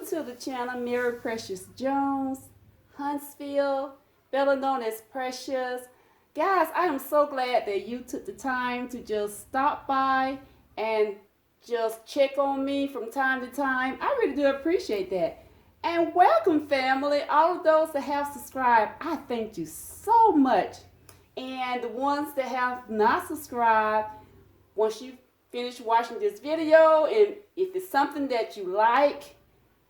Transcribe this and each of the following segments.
to the channel maryw.jones, Huntsville, better known as Precious. Guys, I am so glad that you took the time to just stop by and just check on me from time to time. I really do appreciate that. And welcome, family. All of those that have subscribed, I thank you so much. And the ones that have not subscribed, once you finish watching this video, and if it's something that you like,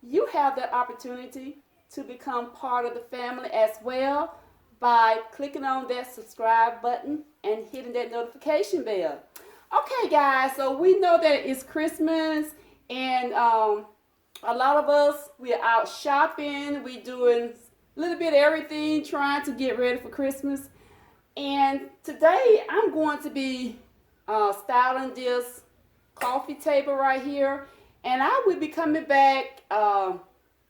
you have that opportunity to become part of the family as well by clicking on that subscribe button and hitting that notification bell. Okay, guys, so we know that it's Christmas, and a lot of us, we're out shopping, we're doing a little bit of everything, trying to get ready for Christmas. And today I'm going to be styling this coffee table right here, and I will be coming back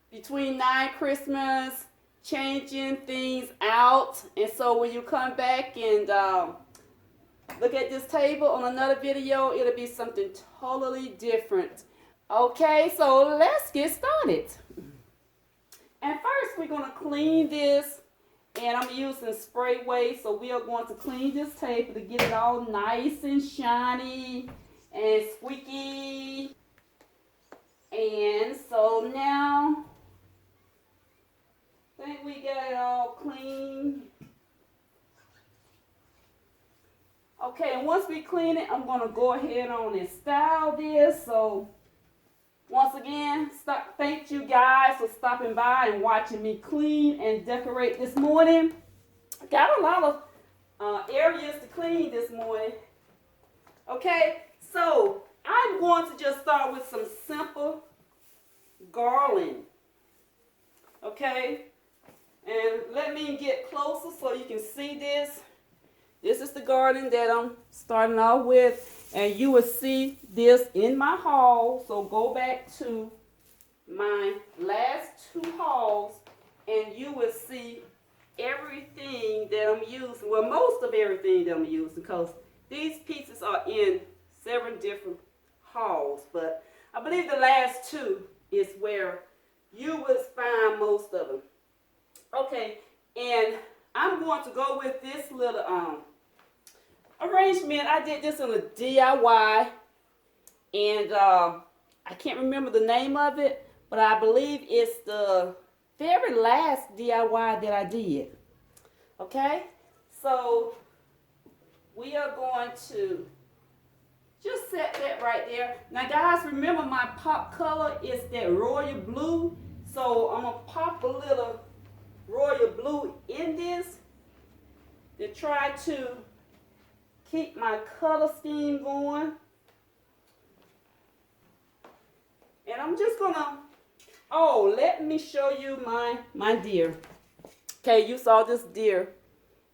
between 9 Christmas, changing things out. And so when you come back and look at this table on another video, it'll be something totally different. Okay, so let's get started. And first we're going to clean this, and I'm using spray way, so we are going to clean this table to get it all nice and shiny and squeaky. And so now, I think we got it all clean. Okay, and once we clean it, I'm going to go ahead on and style this. So once again, thank you guys for stopping by and watching me clean and decorate this morning. Got a lot of areas to clean this morning. Okay, so I'm going to just start with some simple garland. Okay, and let me get closer so you can see this. This is the garland that I'm starting off with, and you will see this in my haul. So go back to my last 2 hauls, and you will see everything that I'm using. Well, most of everything that I'm using, because these pieces are in several different hauls. But I believe the last 2 is where you will find most of them. Okay, and I'm going to go with this little arrangement. I did this in a DIY, and I can't remember the name of it, but I believe it's the very last DIY that I did. Okay, so we are going to just set that right there. Now guys, remember my pop color is that royal blue, so I'm gonna pop a little royal blue in this to try to keep my color scheme going. And I'm just gonna, oh, let me show you my deer. Okay, you saw this deer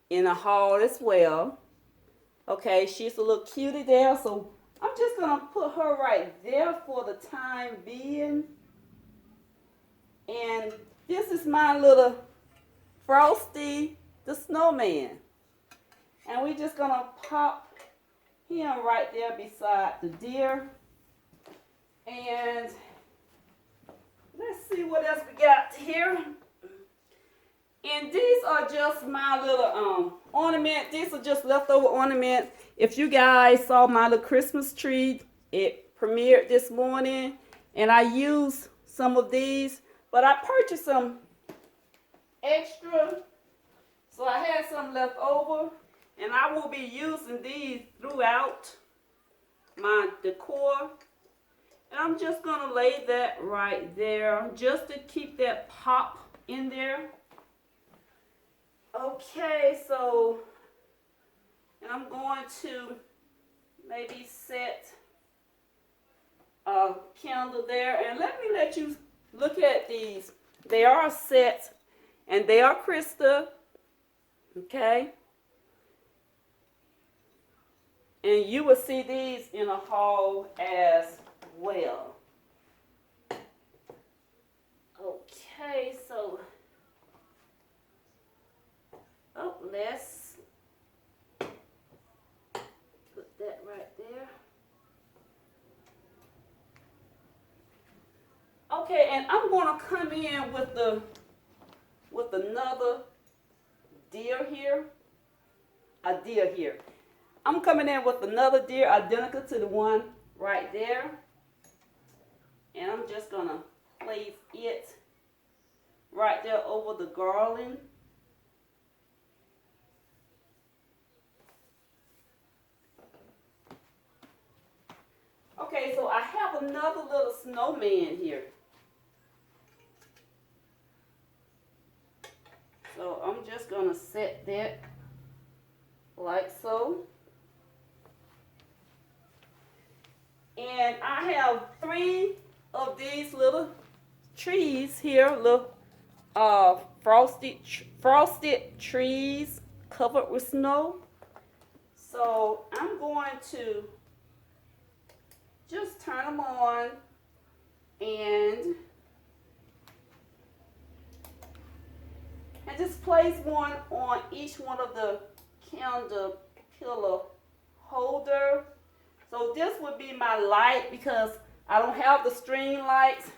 in a haul as well. Okay, she's a little cutie there, so I'm just gonna put her right there for the time being. And this is my little Frosty the Snowman. And we're just gonna pop him right there beside the deer. And let's see what else we got here. And these are just my little ornament. These are just leftover ornament. If you guys saw my little Christmas tree, it premiered this morning, and I used some of these, but I purchased some extra, so I had some left over. And I will be using these throughout my decor. And I'm just going to lay that right there just to keep that pop in there. Okay, so, and I'm going to maybe set a candle there. And let you look at these. They are set, and they are crystal. Okay. And you will see these in a haul as well. Okay, so, let's put that right there. Okay, and I'm gonna come in with another deer here. A deer here. I'm coming in with another deer identical to the one right there. And I'm just gonna place it right there over the garland. Okay, so I have another little snowman here. So I'm just gonna set that like so. And I have 3 of these little trees here, little frosted trees covered with snow. So I'm going to just turn them on and just place one on each one of the candle pillar holder. So this would be my light because I don't have the string lights.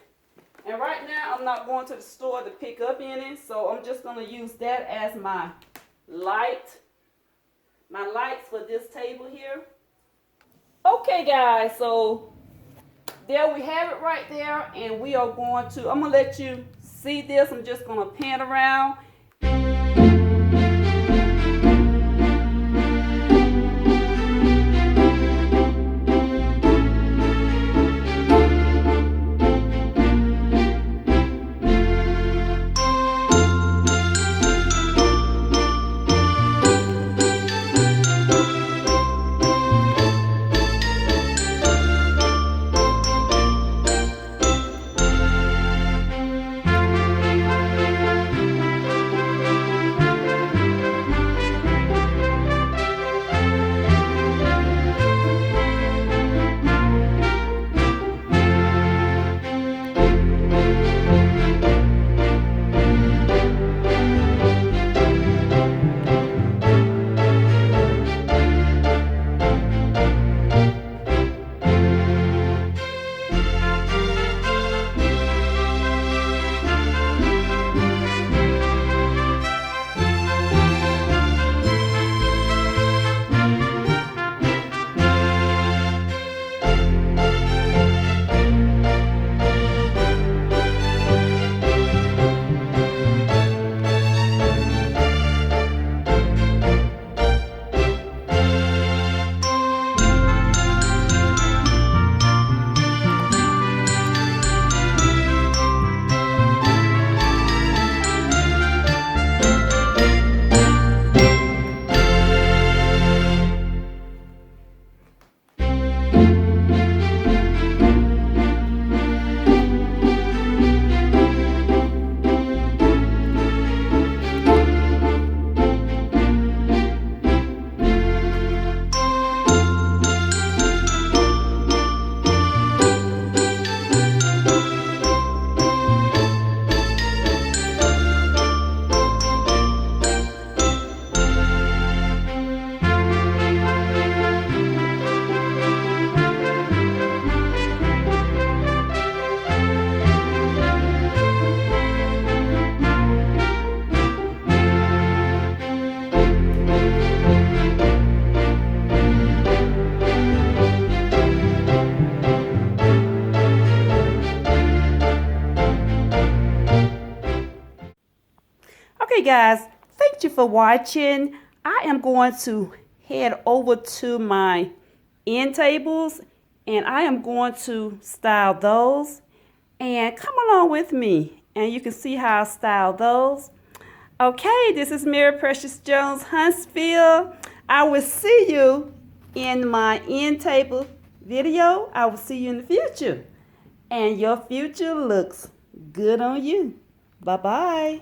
And right now I'm not going to the store to pick up any. So I'm just going to use that as my light. My lights for this table here. Okay guys, so there we have it right there. And we are going to, I'm going to let you see this. I'm just going to pan around. Okay guys, thank you for watching. I am going to head over to my end tables and I am going to style those. And come along with me and you can see how I style those. Okay, this is maryw.jones Huntsville. I will see you in my end table video. I will see you in the future. And your future looks good on you. Bye-bye.